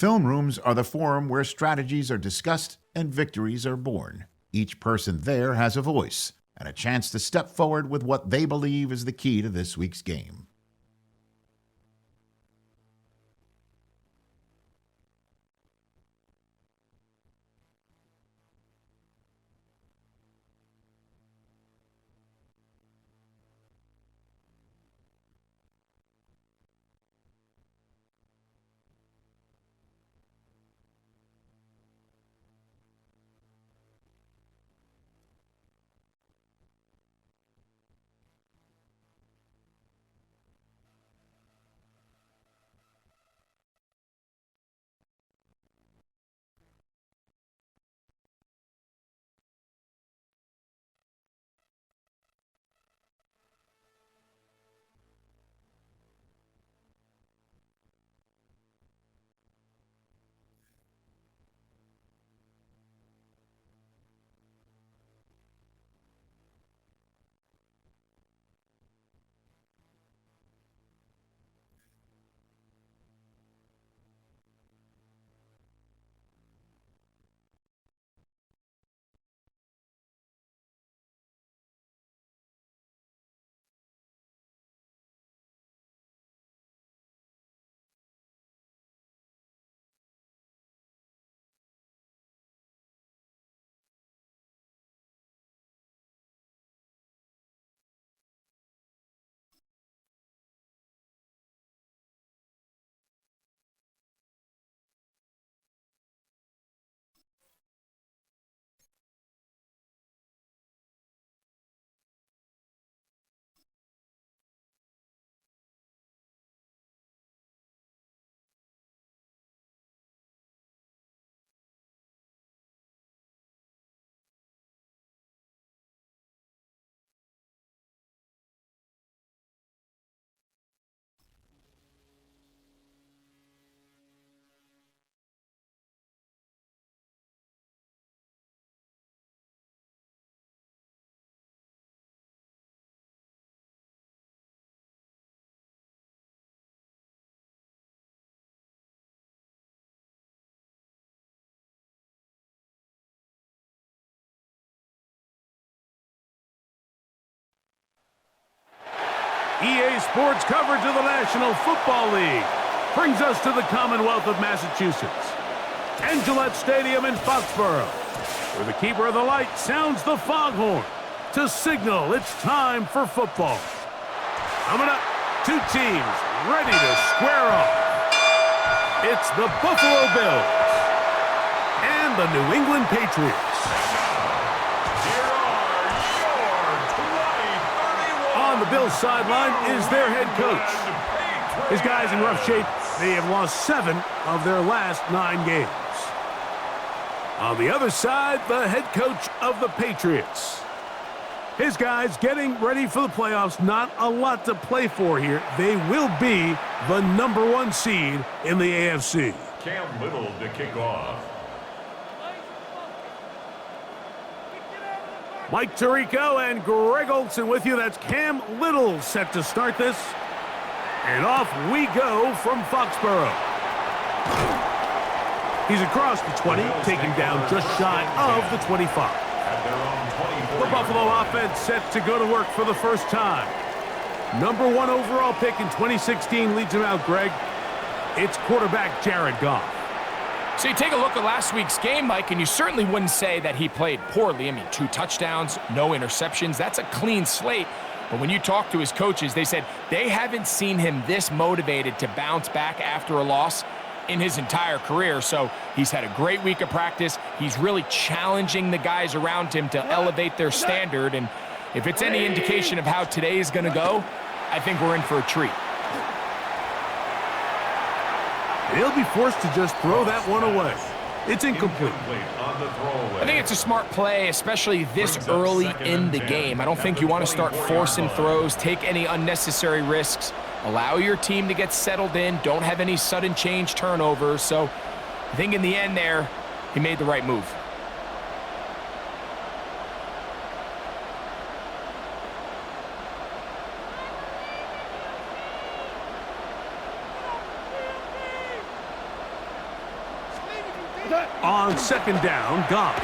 Film rooms are the forum where strategies are discussed and victories are born. Each person there has a voice and a chance to step forward with what they believe is the key to this week's game. EA Sports coverage of the National Football League brings us to the Commonwealth of Massachusetts and Gillette Stadium in Foxborough, where the keeper of the light sounds the foghorn to signal it's time for football. Coming up, two teams ready to square off. It's the Buffalo Bills and the New England Patriots. On the Bills sideline is their head coach. His guys in rough shape. They have lost 7 of their last 9 games. On the other side, the head coach of the Patriots. His guys getting ready for the playoffs. Not a lot to play for here. They will be the #1 seed in the AFC. Cam Little to kick off. Mike Tirico and Greg Olson with you. That's Cam Little set to start this. And off we go from Foxborough. He's across the 20, taken down just shy of the 25. The Buffalo offense set to go to work for the first time. #1 overall pick in 2016 leads him out, Greg. It's quarterback Jared Goff. So you take a look at last week's game, Mike, and you certainly wouldn't say that he played poorly. I mean, 2 touchdowns, no interceptions. That's a clean slate. But when you talk to his coaches, they said they haven't seen him this motivated to bounce back after a loss in his entire career. So he's had a great week of practice. He's really challenging the guys around him to elevate their standard. And if it's any indication of how today is going to go, I think we're in for a treat. He'll be forced to just throw that one away. It's incomplete. I think it's a smart play, especially this early in the game. I don't think you want to start forcing throws, take any unnecessary risks, allow your team to get settled in, don't have any sudden change turnovers. So I think in the end there, he made the right move. On second down, Goff.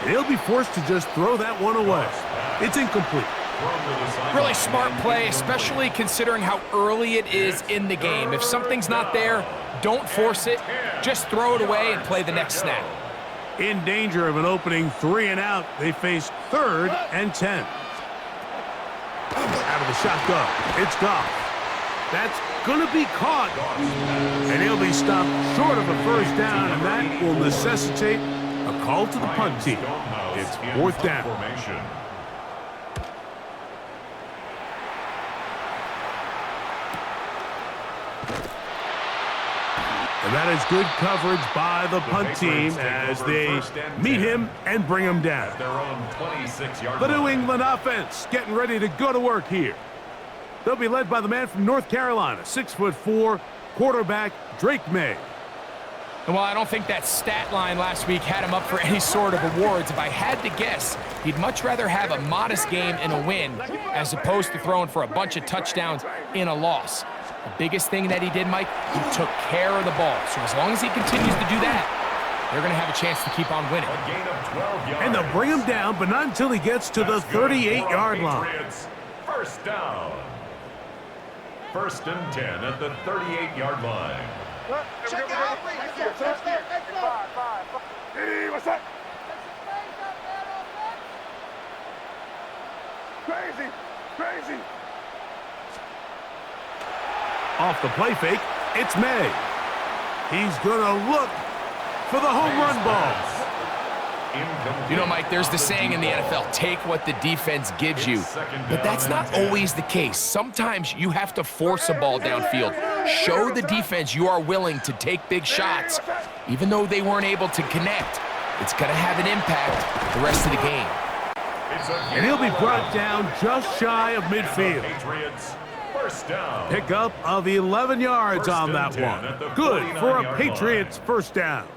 He'll be forced to just throw that one away. It's incomplete. Really smart play, especially considering how early it is in the game. If something's not there, don't force it. Just throw it away and play the next snap. In danger of an opening 3 and out, they face 3rd and 10. Out of the shotgun, it's Goff. That's going to be caught. And he'll be stopped short of a first down, and that will necessitate a call to the punt team. It's 4th down. And that is good coverage by the punt team as they meet him and bring him down. The New England offense getting ready to go to work here. They'll be led by the man from North Carolina, 6'4", quarterback Drake May. And while I don't think that stat line last week had him up for any sort of awards, if I had to guess, he'd much rather have a modest game in a win as opposed to throwing for a bunch of touchdowns in a loss. The biggest thing that he did, Mike, he took care of the ball. So as long as he continues to do that, they're going to have a chance to keep on winning. And they'll bring him down, but not until he gets to the 38-yard line. First down. 1st and 10 at the 38-yard line. Hey, what's up? Crazy, crazy. Off the play fake, it's May. He's going to look for the home run ball. You know, Mike, there's the saying in the NFL, take what the defense gives you. But that's not always the case. Sometimes you have to force a ball downfield. Show the defense you are willing to take big shots, even though they weren't able to connect. It's going to have an impact the rest of the game. And he'll be brought down just shy of midfield. Pickup of 11 yards on that one. Good for a Patriots first down.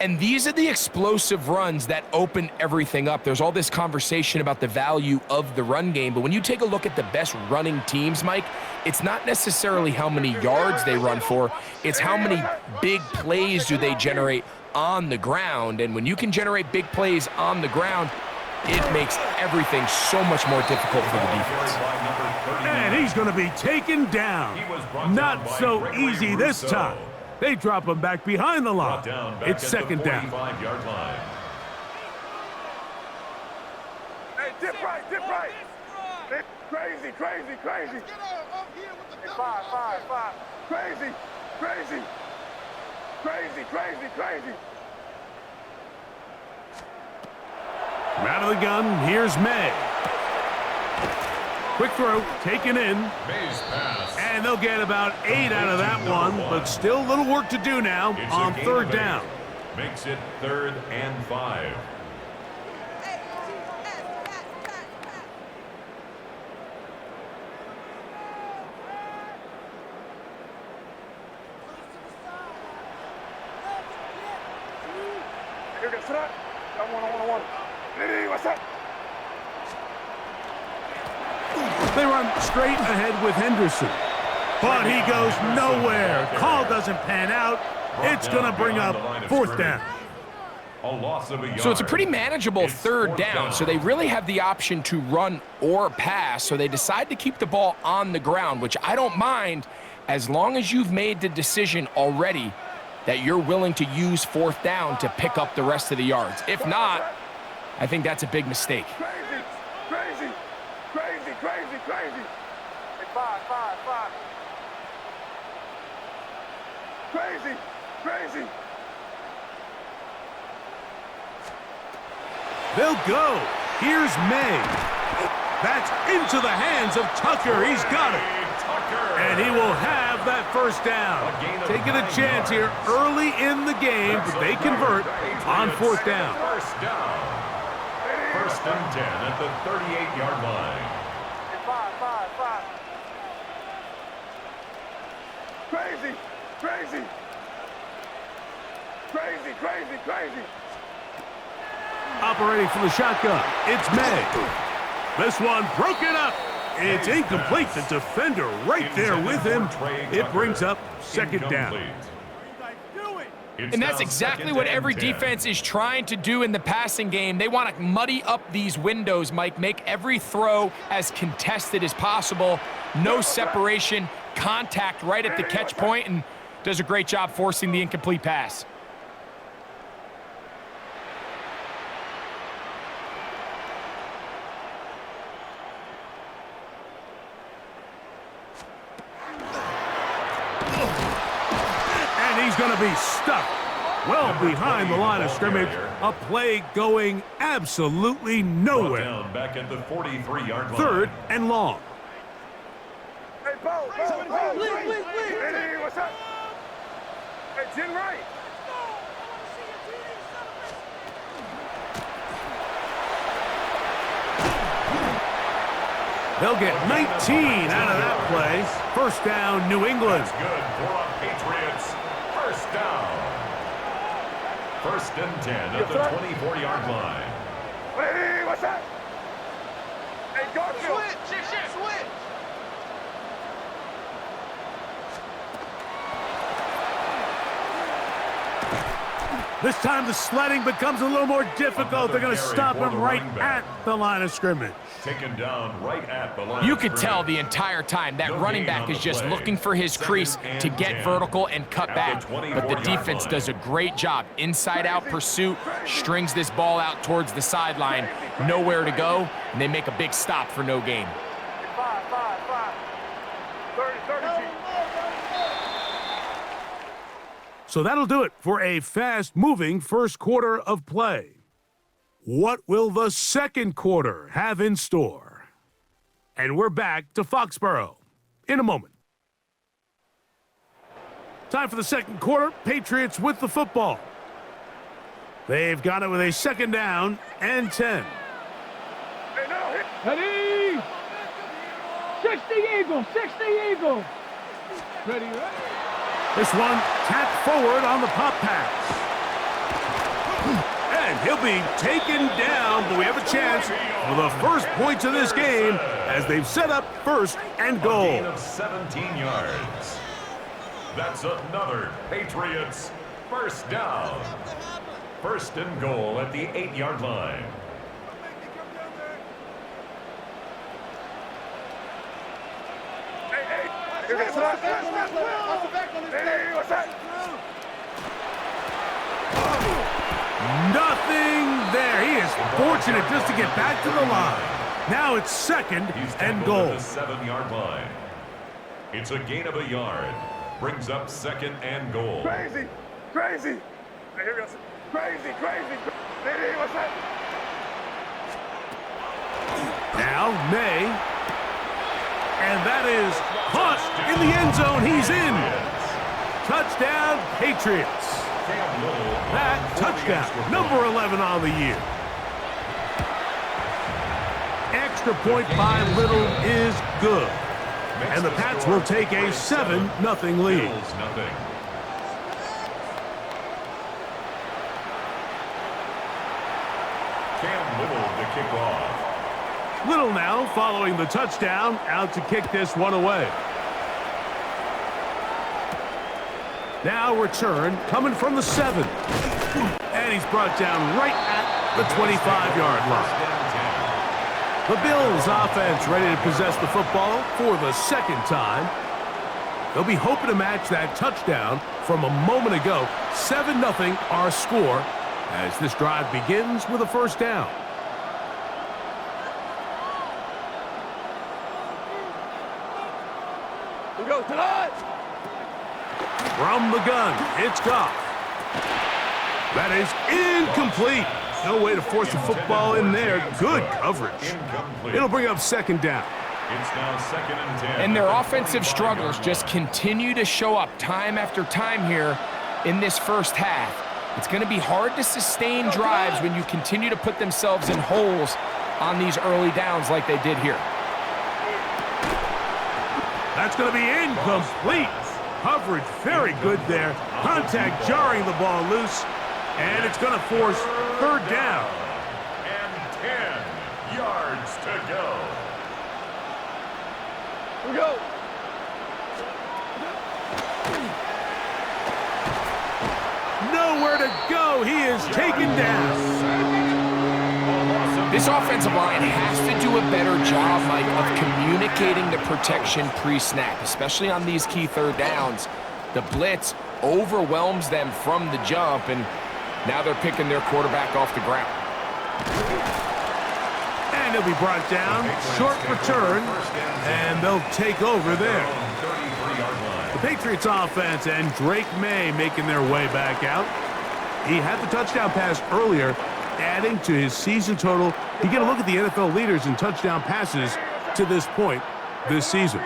And these are the explosive runs that open everything up. There's all this conversation about the value of the run game, but when you take a look at the best running teams, Mike, it's not necessarily how many yards they run for, it's how many big plays do they generate on the ground. And when you can generate big plays on the ground, it makes everything so much more difficult for the defense. And he's going to be taken down. Not so easy this time. They drop him back behind the line. It's second down. Hey, dip right, dip right. Crazy, crazy, crazy. Hey, five. Crazy, crazy. Crazy, crazy, crazy. Out of the gun, here's May. Quick throw, taken in. And they'll get about 8 out of that one, but still a little work to do now on 3rd down. Makes it 3rd and 5. Here, get set. Got one. Hey, what's up? They run straight ahead with Henderson. But he goes nowhere. Call doesn't pan out. It's going to bring up 4th down. So it's a pretty manageable 3rd down, so they really have the option to run or pass, so they decide to keep the ball on the ground, which I don't mind as long as you've made the decision already that you're willing to use 4th down to pick up the rest of the yards. If not, I think that's a big mistake. Crazy. Hey, five. Crazy. They'll go. Here's May. That's into the hands of Tucker. He's got it. And he will have that first down. Taking a chance here early in the game, but they convert on 4th down. First and 10 at the 38-yard line. Five. Crazy. Operating from the shotgun, it's May. This one broken up. It's incomplete. The defender right there with him. It brings up 2nd down. And that's exactly what every defense is trying to do in the passing game. They want to muddy up these windows, Mike, make every throw as contested as possible. No separation, contact right at the catch point, and does a great job forcing the incomplete pass. And he's going to be stuck well behind the line of scrimmage. A play going absolutely nowhere. Down back at the 43-yard line. 3rd and long. Hey, Bo, Hey, what's up? Hey, Jim Wright. They'll get 19 out of that play. 1st down, New England. That's good for a Patriots. 1st down. 1st and 10 at the 24-yard line. Hey, what's up? Hey, Garfield. Switch. This time the sledding becomes a little more difficult. They're going to stop him right at the line of scrimmage. Taken down right at the line. You could tell the entire time that running back is just looking for his crease to get vertical and cut back. But the defense does a great job. Inside-out pursuit, strings this ball out towards the sideline. Nowhere to go, and they make a big stop for no gain. 5. 30. So that'll do it for a fast-moving first quarter of play. What will the second quarter have in store? And we're back to Foxborough in a moment. Time for the second quarter. Patriots with the football. They've got it with a 2nd down and 10. Ready? 60 Eagles, 60 Eagles. Ready? This one tapped forward on the pop pass. And he'll be taken down, but we have a chance for the first points of this game as they've set up 1st and goal. A gain of 17 yards. That's another Patriots 1st down. 1st and goal at the 8-yard line. Hey, what's up? Nothing there. He is fortunate just to get back to the line. Now it's 2nd and goal. At the 7-yard line. It's a gain of a yard. Brings up 2nd and goal. Crazy. Hey, here we go. Crazy. Hey, what's up? Now May. And that is caught in the end zone. He's in. Touchdown, Patriots. That touchdown, number 11 on the year. Extra point by Little is good. And the Pats will take a 7-0 lead. Cam Little to kick off. Little now following the touchdown, out to kick this one away. Now return coming from the 7. And he's brought down right at the 25-yard line. The Bills offense ready to possess the football for the 2nd time. They'll be hoping to match that touchdown from a moment ago. 7-0 our score as this drive begins with a 1st down. Here we go, tonight. From the gun, it's Goff. That is incomplete. No way to force the football in there. Good coverage. It'll bring up 2nd down. It's now 2nd and 10. And their offensive struggles just continue to show up time after time here in this first half. It's going to be hard to sustain drives when you continue to put themselves in holes on these early downs like they did here. That's going to be incomplete. Coverage very good there. Contact jarring the ball loose. And it's going to force 3rd down. And 10 yards to go. Here we go. nowhere to go. He is taken down. This offensive line has to do a better job, Mike, of communicating the protection pre-snap, especially on these key third downs. The blitz overwhelms them from the jump, and now they're picking their quarterback off the ground. And he'll be brought down. Short return, and they'll take over there. The Patriots offense and Drake May making their way back out. He had the touchdown pass earlier, adding to his season total. You get a look at the NFL leaders in touchdown passes to this point this season.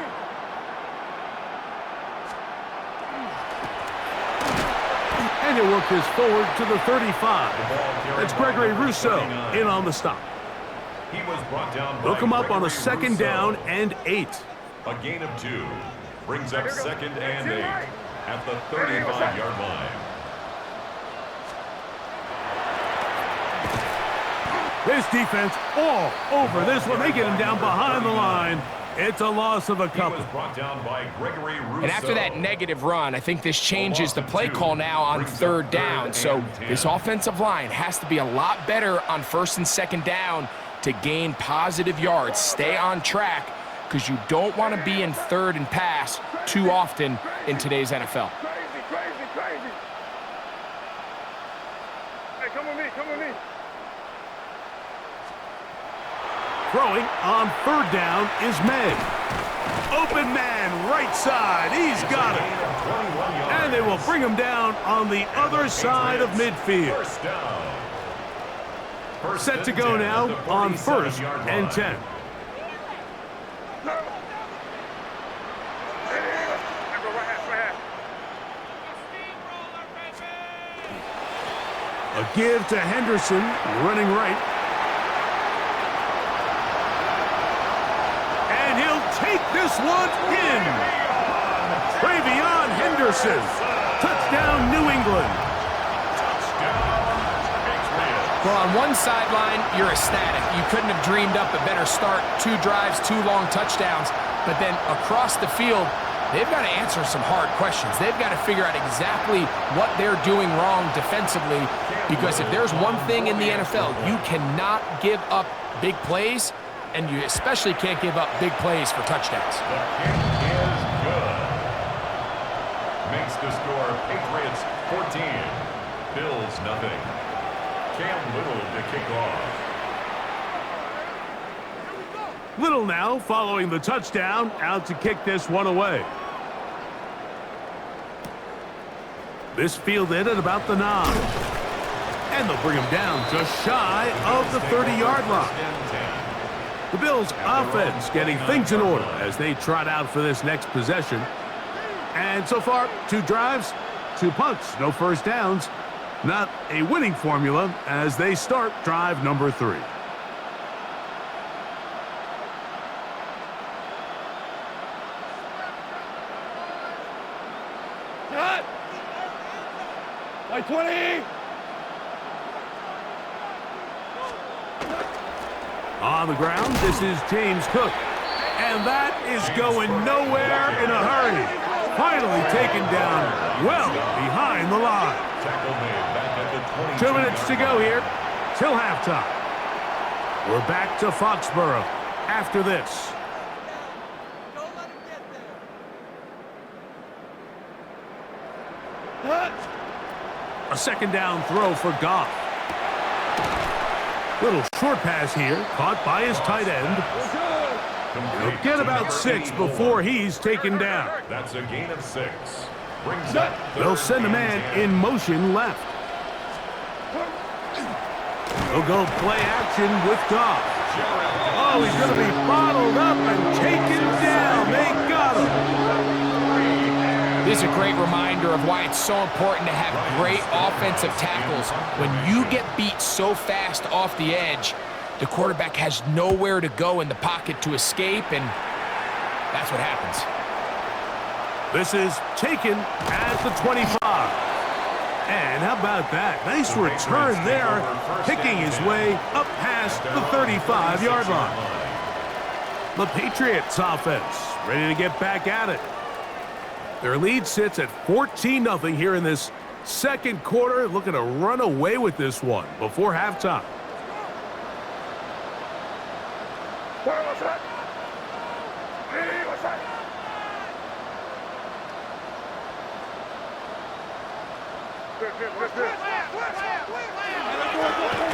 And he'll work this forward to the 35. That's Gregory Rousseau in on the stop. They'll come up on a second down and 8. A gain of 2 brings up second and 8 at the 35-yard line. This defense all over this one. They get him down behind the line. It's a loss of a couple. Brought down by Gregory Rousseau. And after that negative run, I think this changes the play call now on third down. So this offensive line has to be a lot better on first and second down to gain positive yards. Stay on track, because you don't want to be in third and pass too often in today's NFL. Crazy. Hey, come with me. Throwing on third down is May. Open man, right side. He's got it. And they will bring him down on the other side of midfield. Set to go now on first and 10. A give to Henderson, running right. And he'll take this one in. Travion Henderson. Touchdown, New England. Well, on one sideline, you're ecstatic. You couldn't have dreamed up a better start. 2 drives, 2 long touchdowns. But then across the field, they've got to answer some hard questions. They've got to figure out exactly what they're doing wrong defensively, because if there's one thing in the NFL, you cannot give up big plays, and you especially can't give up big plays for touchdowns. The kick is good. Makes the score Patriots 14, Bills nothing. Cam Little to kick off. Little now following the touchdown, out to kick this one away. This fielded at about the 9. And they'll bring him down just shy of the 30-yard line. The Bills offense getting things in order as they trot out for this next possession. And so far, 2 drives, 2 punts, no first downs. Not a winning formula as they start drive number 3. Cut! By 20! On the ground, this is James Cook. And that is going nowhere in a hurry. Finally taken down well behind the line. 2 minutes to go here till halftime. We're back to Foxborough after this. A second down throw for Goff. Little short pass here, caught by his tight end. He'll get about 6 before he's taken down. That's a gain of 6. Brings up They'll send a man in motion left. They'll go play action with Goff. Oh, he's going to be bottled up and taken down. They got him. This is a great reminder of why it's so important to have great offensive tackles. When you get beat so fast off the edge, the quarterback has nowhere to go in the pocket to escape, and that's what happens. This is taken at the 25. And how about that? Nice return there, picking his way up past the 35-yard line. The Patriots offense ready to get back at it. Their lead sits at 14-0 here in this Second quarter, looking to run away with this one before halftime.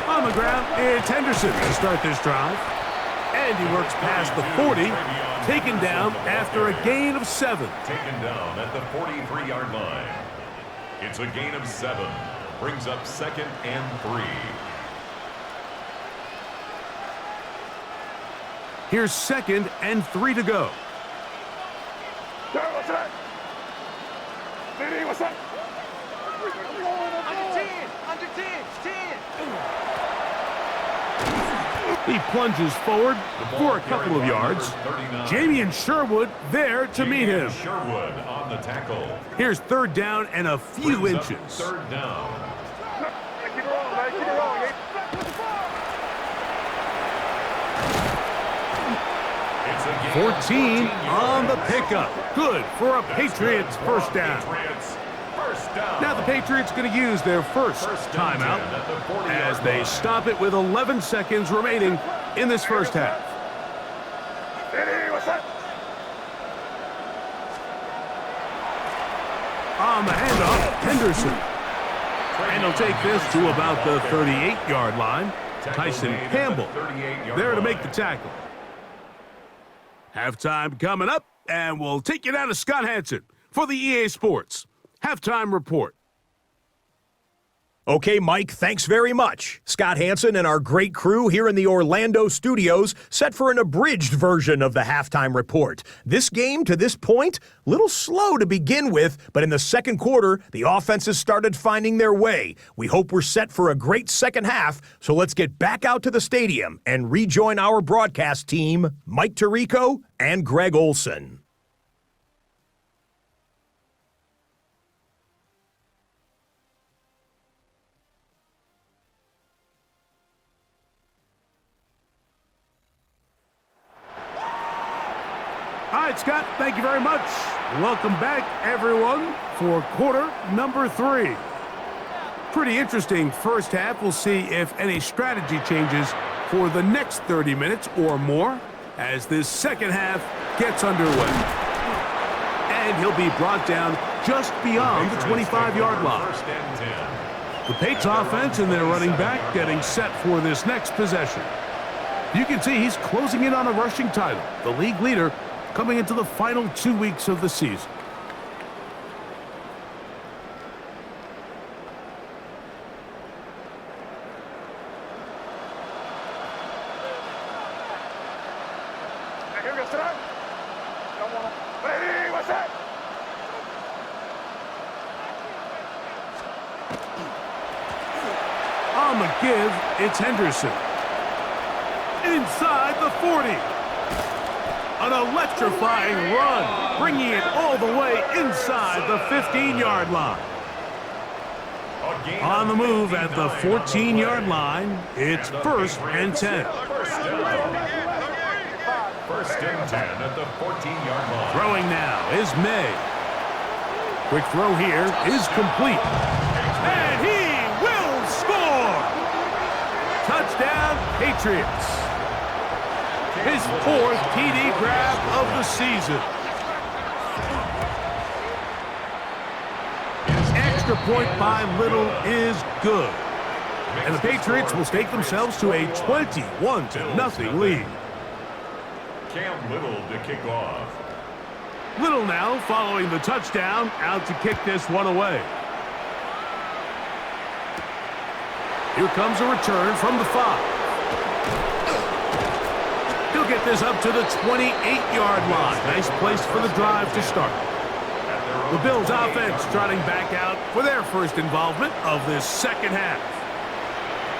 On the ground, it's Henderson to start this drive. And he works past the 40, taken down after a gain of 7. Taken down at the 43-yard line. It's a gain of 7. Brings up 2nd and 3. Here's 2nd and 3 to go. What's that? He plunges forward for a couple of yards. Jamie Sherwood there to meet him. Sherwood on the tackle. Here's 3rd down and a few Brings up inches. 3rd down. Keep it rolling, man. Keep it rolling. It's a gain of 14 on the yards. pickup. Good for a Patriots first down. Patriots first down. Now the Patriots going to use their first down timeout 10 at the 40-yard as they line. stop it with 11 seconds remaining in this first half. What's that? On the handoff, Henderson. And he'll take this to about the 38-yard line. Tyson Campbell there to make the tackle. Halftime coming up, and we'll take you down to Scott Hansen for the EA Sports Halftime Report. Okay, Mike, thanks very much. Scott Hansen and our great crew here in the Orlando studios set for an abridged version of the halftime report. This game, to this point, a little slow to begin with, but in the second quarter, the offenses started finding their way. We hope we're set for a great second half, so let's get back out to the stadium and rejoin our broadcast team, Mike Tirico and Greg Olson. All right, Scott, thank you very much. Welcome back, everyone, for quarter number 3. Pretty interesting first half. We'll see if any strategy changes for the next 30 minutes or more as this second half gets underway. And he'll be brought down just beyond the 25-yard line. First and 10. The Patriots offense and their running back getting set for this next possession. You can see he's closing in on a rushing title, the league leader, coming into the final 2 weeks of the season. Here we go, sit down. Ready, what's that? On the give, it's Henderson. Inside the 40. An electrifying run, bringing it all the way inside the 15-yard line. On the move at the 14-yard line, it's 1st and 10. First and 10 at the 14-yard line. Throwing now is May. Quick throw here is complete. And he will score! Touchdown, Patriots. His 4th TD grab of the season. Extra point by Little is good. And the Patriots will stake themselves to a 21-0 lead. Cam Little to kick off. Little now following the touchdown, out to kick this one away. Here comes a return from the 5. He'll get this up to the 28-yard line. Nice place for the drive to start. The Bills offense trotting back out for their first involvement of this second half.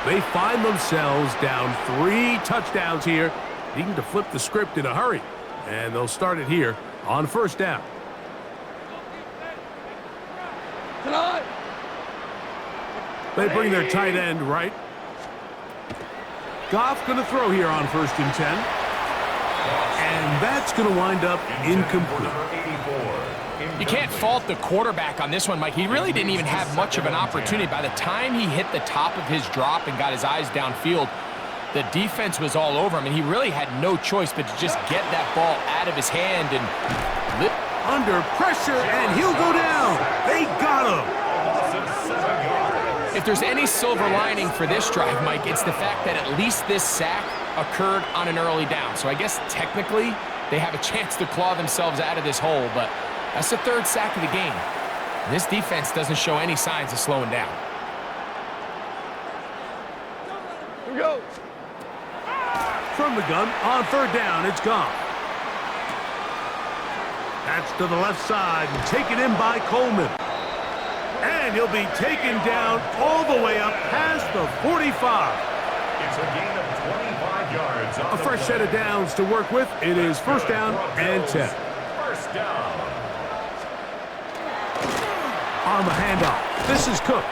They find themselves down 3 touchdowns here, needing to flip the script in a hurry. And they'll start it here on first down. They bring their tight end right. Goff going to throw here on 1st and 10. And that's going to wind up incomplete. You can't fault the quarterback on this one, Mike. He really didn't even have much of an opportunity. By the time he hit the top of his drop and got his eyes downfield, the defense was all over him, and he really had no choice but to just get that ball out of his hand and lift. Under pressure, and he'll go down. They got him. If there's any silver lining for this drive, Mike, it's the fact that at least this sack occurred on an early down. So I guess technically they have a chance to claw themselves out of this hole, but that's the third sack of the game. This defense doesn't show any signs of slowing down. Here we go. From the gun, on third down, it's gone. That's to the left side, and taken in by Coleman. And he'll be taken down all the way up past the 45. It's a gain of 25 yards. A fresh set of downs to work with. It is first down and 10. First down. On the handoff, this is Cook.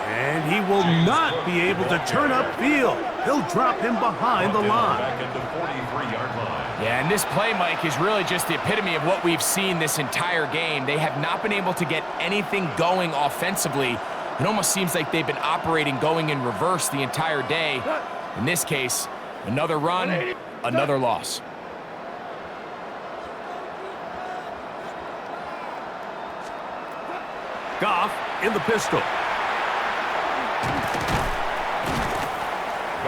And he will not be able to turn upfield. He'll drop him behind the line. Back at the 43-yard line. Yeah, and this play, Mike, is really just the epitome of what we've seen this entire game. They have not been able to get anything going offensively. It almost seems like they've been operating going in reverse the entire day. In this case, another run, another loss. Goff in the pistol.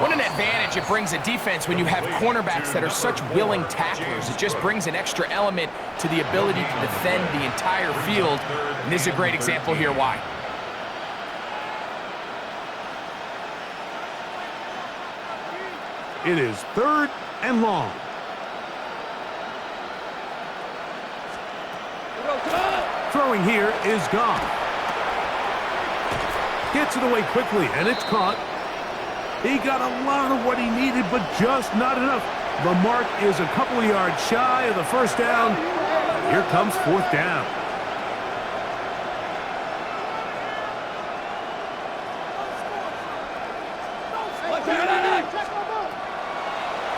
What an advantage it brings a defense when you have cornerbacks that are such willing tacklers. It just brings an extra element to the ability to defend the entire field. And this is a great example here why. It is third and long. Throwing here is Goff. Gets it away quickly, and it's caught. He got a lot of what he needed, but just not enough. The mark is a couple of yards shy of the first down. Here comes fourth down.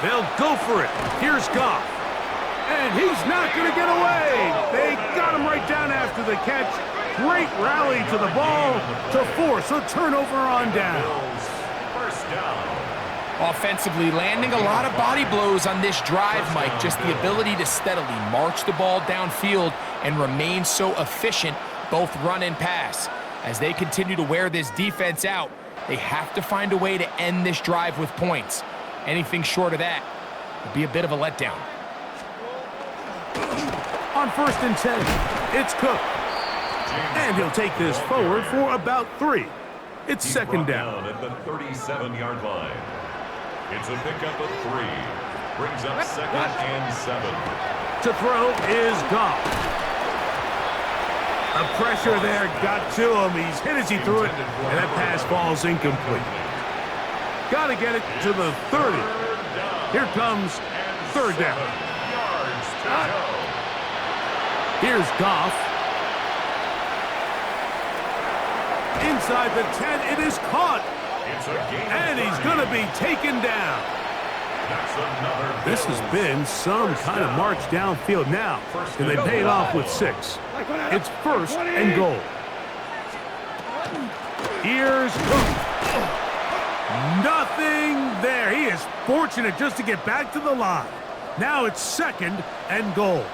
They'll go for it. Here's Goff. And he's not going to get away. They got him right down after the catch. Great rally to the ball to force a turnover on down. First down. Offensively, landing a lot of body blows on this drive, Mike. Just the ability to steadily march the ball downfield and remain so efficient, both run and pass. As they continue to wear this defense out, they have to find a way to end this drive with points. Anything short of that would be a bit of a letdown. On first and 10, it's Cook. And he'll take this forward for about 3. It's second down. At the 37-yard line. It's a pickup of 3. Brings up second and 7. To throw is Goff. The pressure there got to him. He's hit as he threw it, and that pass falls incomplete. Got to get it to the 30. Here comes third down. Yards to go. Here's Goff. Inside the 10, it is caught. It's a gain of And he's 30. going to be taken down. That's another This has been some kind of march downfield now, and they paid off with 6. It's first and goal. Here's Cook. Nothing there. He is fortunate just to get back to the line. Now it's second and goal.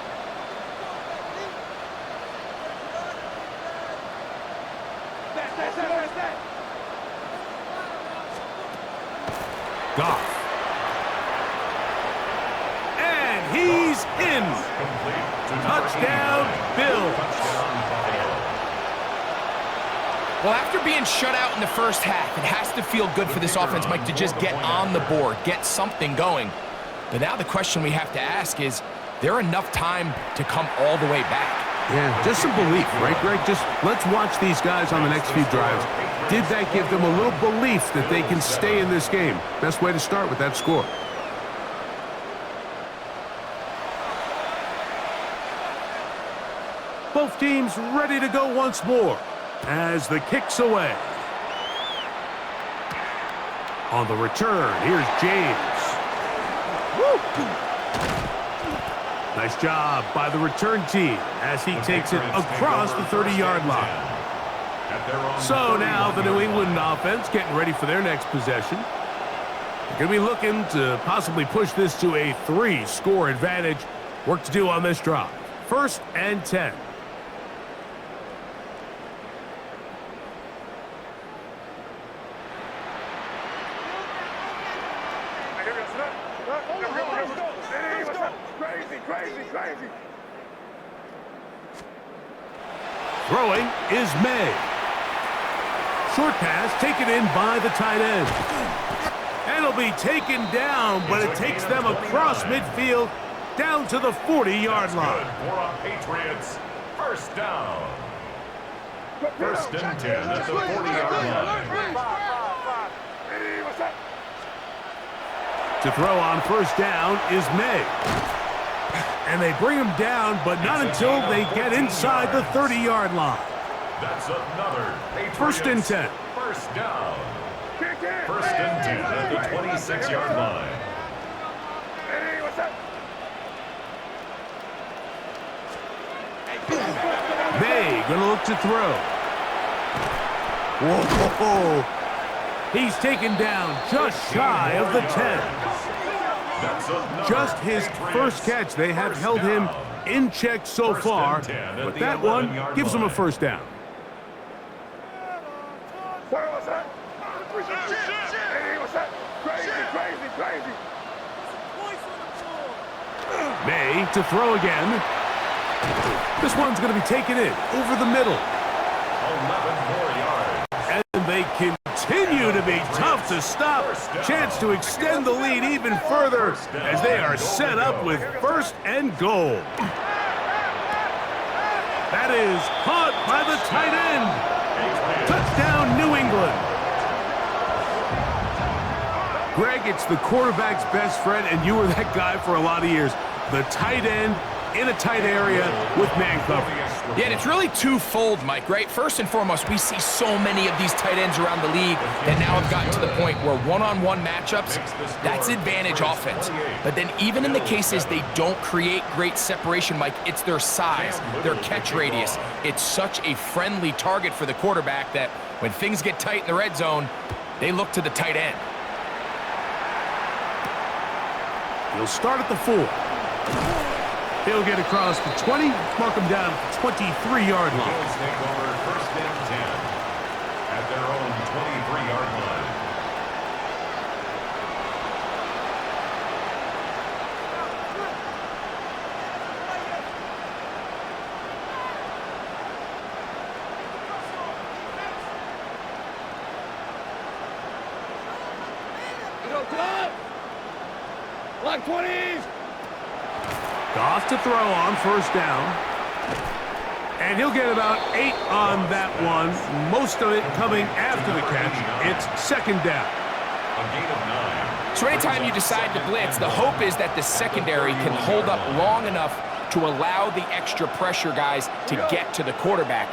Goff. And he's in. Touchdown, Bill. Well, after being shut out in the first half, it has to feel good for this offense, Mike, to just get on the board, get something going. But now the question we have to ask is there enough time to come all the way back? Yeah, just some belief, right, Greg? Just let's watch these guys on the next few drives. Did that give them a little belief that they can stay in this game? Best way to start with that score. Both teams ready to go once more as the kick's away. On the return, here's James. Woo! Nice job by the return team as he takes it across the 30-yard line. So now the New England offense getting ready for their next possession. They're going to be looking to possibly push this to a 3-score advantage. Work to do on this drive. 1st and 10. Crazy. Throwing is May. Short pass taken in by the tight end. And it'll be taken down, but it takes them across midfield down to the 40-yard line. Good for a Patriots. First down. 1st and 10 at the 40-yard line. To throw on 1st down is May. And they bring him down, but not until they get inside the 30-yard line. That's another Patriots. 1st and 10. First down. 1st and 10 at the 26-yard line. May gonna look to throw. Whoa! He's taken down just shy of the 10. Just his first catch. They have held him in check so far, but that one gives him a 1st down. Crazy. May to throw again. This one's going to be taken in over the middle. 11 more yards. And they continue to be tough to stop. Chance to extend the lead even further as they are set up with 1st and goal. That is caught by the tight end. Touchdown, New England. Greg, it's the quarterback's best friend, and you were that guy for a lot of years. The tight end in a tight area with man coverage. Yeah, and it's really twofold, Mike, right? First and foremost, we see so many of these tight ends around the league that now have gotten to the point where one-on-one matchups, that's advantage offense. But then even in the cases they don't create great separation, Mike, it's their size, their catch radius. It's such a friendly target for the quarterback that when things get tight in the red zone, they look to the tight end. He'll start at the 4. He'll get across the 20, mark him down at the 23-yard line. Bills take over 1st and 10 at their own 23-yard line. Block 20s. Goff to throw on 1st down. And he'll get about 8 on that one. Most of it coming after the catch. It's 2nd down. A gain of 9. So anytime you decide to blitz, the hope is that the secondary can hold up long enough to allow the extra pressure guys to get to the quarterback.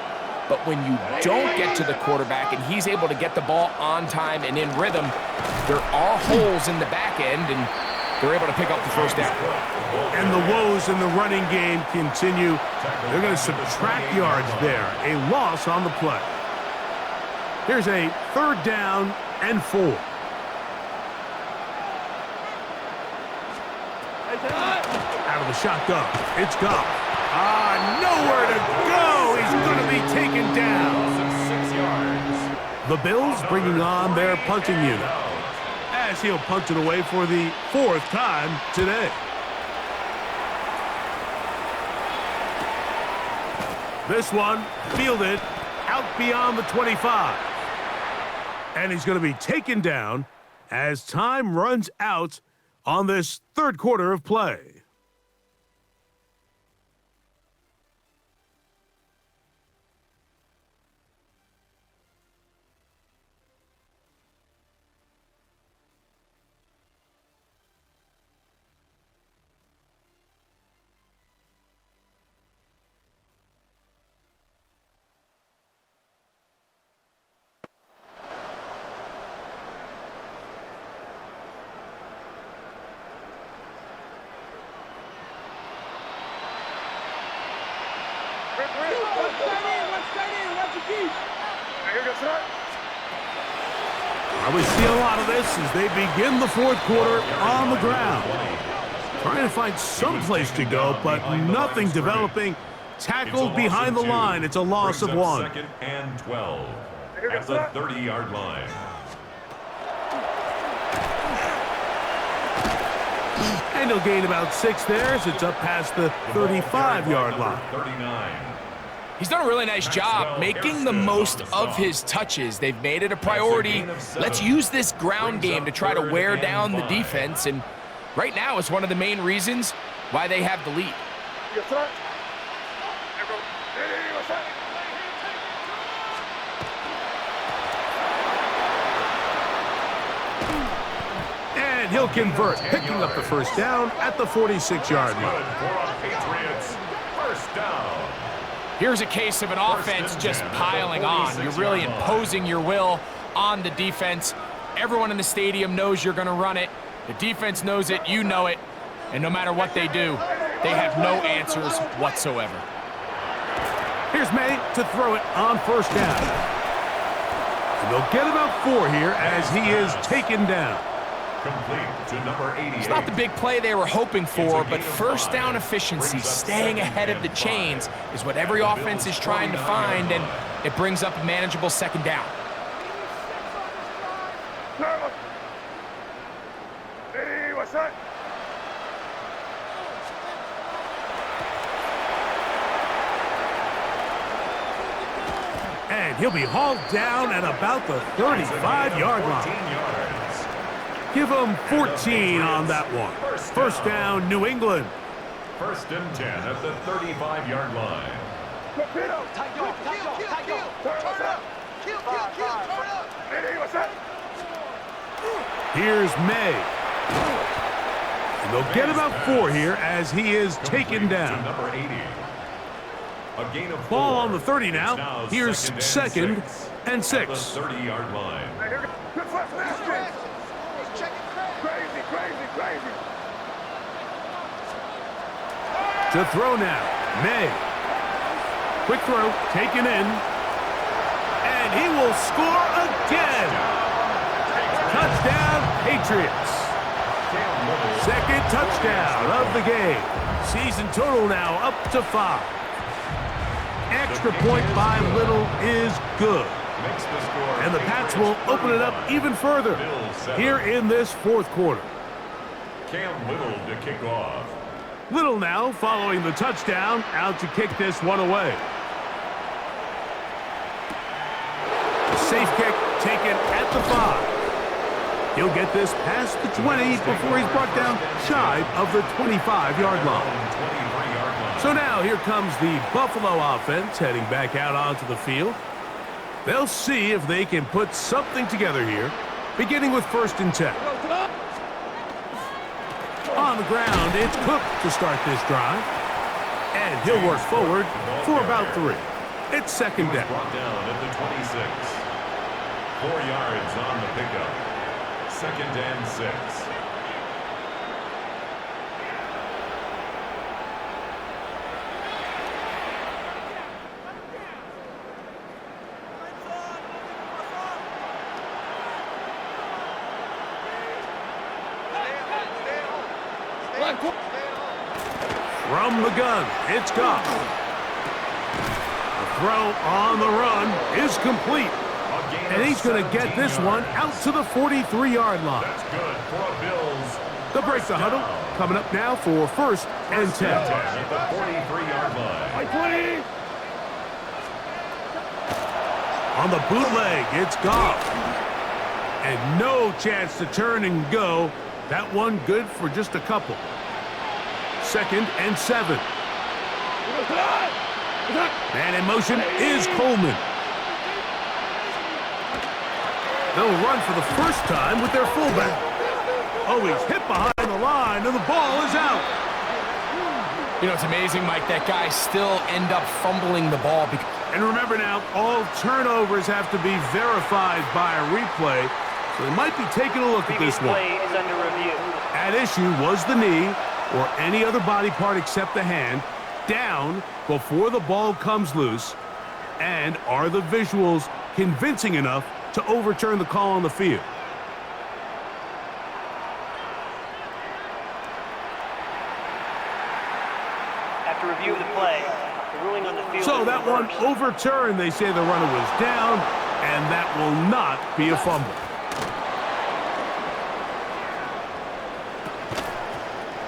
But when you don't get to the quarterback and he's able to get the ball on time and in rhythm, there are holes in the back end, and they're able to pick up the 1st down. And the woes in the running game continue. They're going to subtract yards there. A loss on the play. Here's a 3rd down and 4. Out of the shotgun. It's Goff. Nowhere to go. He's going to be taken down. 6 yards. The Bills bringing on their punting unit, as he'll punt it away for the 4th time today. This one fielded out beyond the 25. And he's going to be taken down as time runs out on this 3rd quarter of play. We see a lot of this as they begin the fourth quarter on the ground. Trying to find some place to go, but nothing developing. Tackled behind the line. It's a loss of 1. Second and 12 at the 30-yard line. And he'll gain about 6 there as it's up past the 35-yard line. 39. He's done a really nice job making the most of his touches. They've made it a priority. Let's use this ground game to try to wear down the defense, and right now it's one of the main reasons why they have the lead. And he'll convert, picking up the first down at the 46-yard line. Good for a Patriots first down. Here's a case of an offense just piling on. You're really imposing your will on the defense. Everyone in the stadium knows you're going to run it. The defense knows it, you know it. And no matter what they do, they have no answers whatsoever. Here's May to throw it on first down. And they'll get about 4 here as he is taken down. Complete to number 88. It's not the big play they were hoping for, but first down efficiency, staying ahead of the chains, is what every offense is trying to find, and it brings up a manageable second down. And he'll be hauled down at about the 35-yard line. Give them 14 on that one. First down, New England. First and 10 at the 35-yard line. Here's May. And they'll get about 4 here as he is taken down. Number 80. A gain of 4. Ball on the 30 now. Here's second and 6. At the 30-yard line. To throw now, May. Quick throw, taken in. And he will score again. Touchdown, Patriots. Second touchdown of the game. Season total now up to 5. Extra point by Little is good. And the Pats will open it up even further here in this fourth quarter. Cam Little to kick off. Little now following the touchdown, out to kick this one away. A safe kick taken at the 5. He'll get this past the 20 before he's brought down shy of the 25-yard line. So now here comes the Buffalo offense heading back out onto the field. They'll see if they can put something together here, beginning with first and 10. On the ground, it's Cook to start this drive. And he'll work forward for about 3. It's second down. Brought down at the 26. 4 yards on the pickup. Second and 6. From the gun, it's Goff. The throw on the run is complete. And he's going to get this one out to the 43-yard line. That's good for a Bills. They'll break the huddle. Coming up now for first and 10. At the 43-yard line. On the bootleg, it's Goff. And no chance to turn and go. That one good for just a couple. Second and 7. Man in motion is Coleman. They'll run for the first time with their fullback. Oh, he's hit behind the line, and the ball is out. You know, it's amazing, Mike, that guys still end up fumbling the ball. And remember now, all turnovers have to be verified by a replay, so they might be taking a look at this one. Is under review. At issue was the knee, or any other body part except the hand. down before the ball comes loose? And are the visuals convincing enough to overturn the call on the field? After review of the play, the ruling on the field. So that one overturned. They say the runner was down, and that will not be a fumble.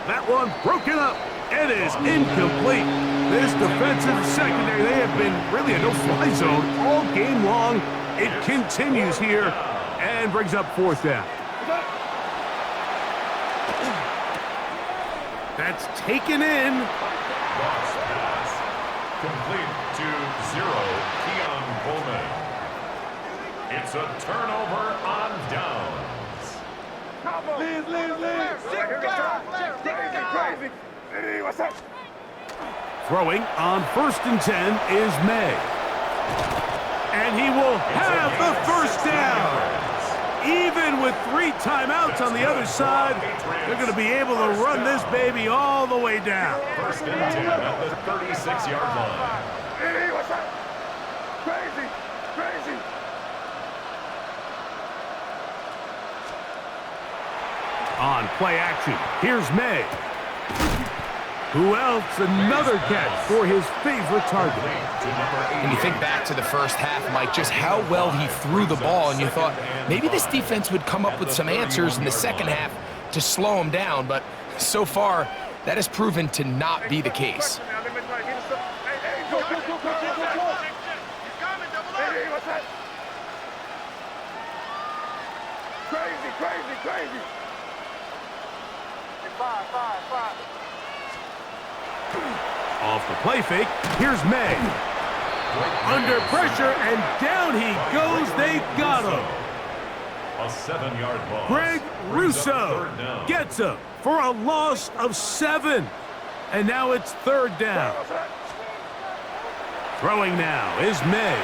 That one broken up. It is incomplete. This defensive secondary, they have been really a no-fly zone all game long. It continues here and brings up fourth down. That's taken in. Box pass. Complete to 0, Keon Coleman. It's a turnover on downs. Crazy. Hey, what's that? Throwing on 1st and 10 is May. And he will have the first down. Even with 3 timeouts on the other side, they're going to be able to run this baby all the way down. 1st and 10 at the 36-yard line. Hey, what's that? Crazy. Crazy. On play action, here's May. Who else? Another catch for his favorite target. And you think back to the first half, Mike, just how well he threw the ball, and you thought maybe this defense would come up with some answers in the second half to slow him down, but so far, that has proven to not be the case. Crazy. Five. Off the play fake, here's May. Under pressure, and down he goes. They got him. A 7-yard loss. Greg Russo gets him for a loss of 7. And now it's 3rd down. Throwing now is May.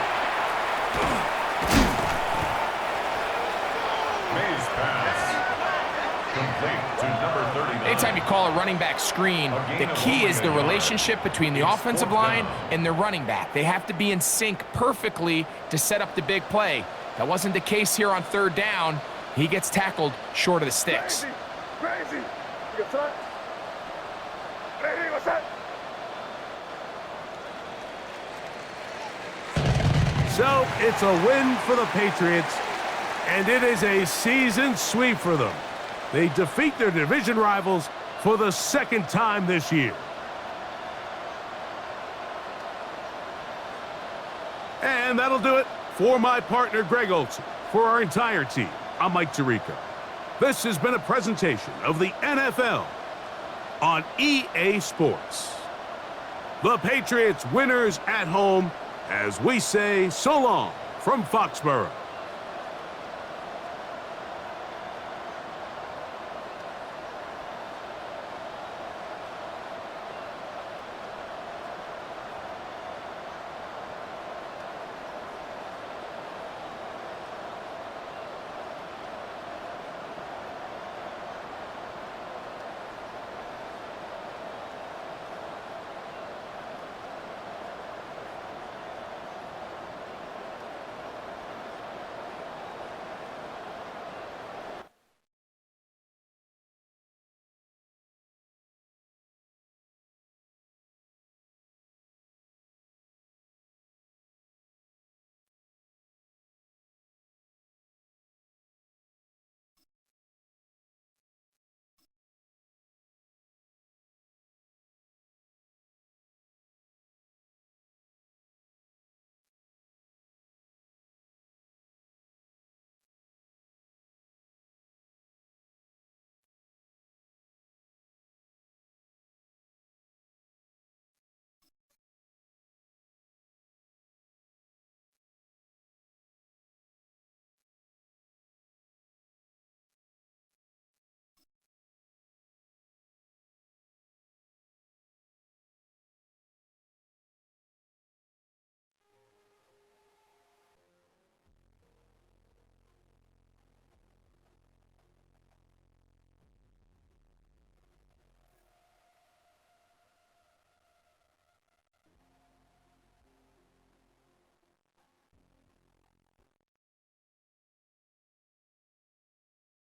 May's pass. Complete to number 39. Anytime you call a running back screen, the key is the relationship between the offensive line and the running back. They have to be in sync perfectly to set up the big play. That wasn't the case here on 3rd down. He gets tackled short of the sticks. Crazy. You got hey, what's that? So it's a win for the Patriots, and it is a season sweep for them. They defeat their division rivals for the 2nd time this year. And that'll do it for my partner, Greg Olson. For our entire team, I'm Mike Tirico. This has been a presentation of the NFL on EA Sports. The Patriots winners at home, as we say so long from Foxborough.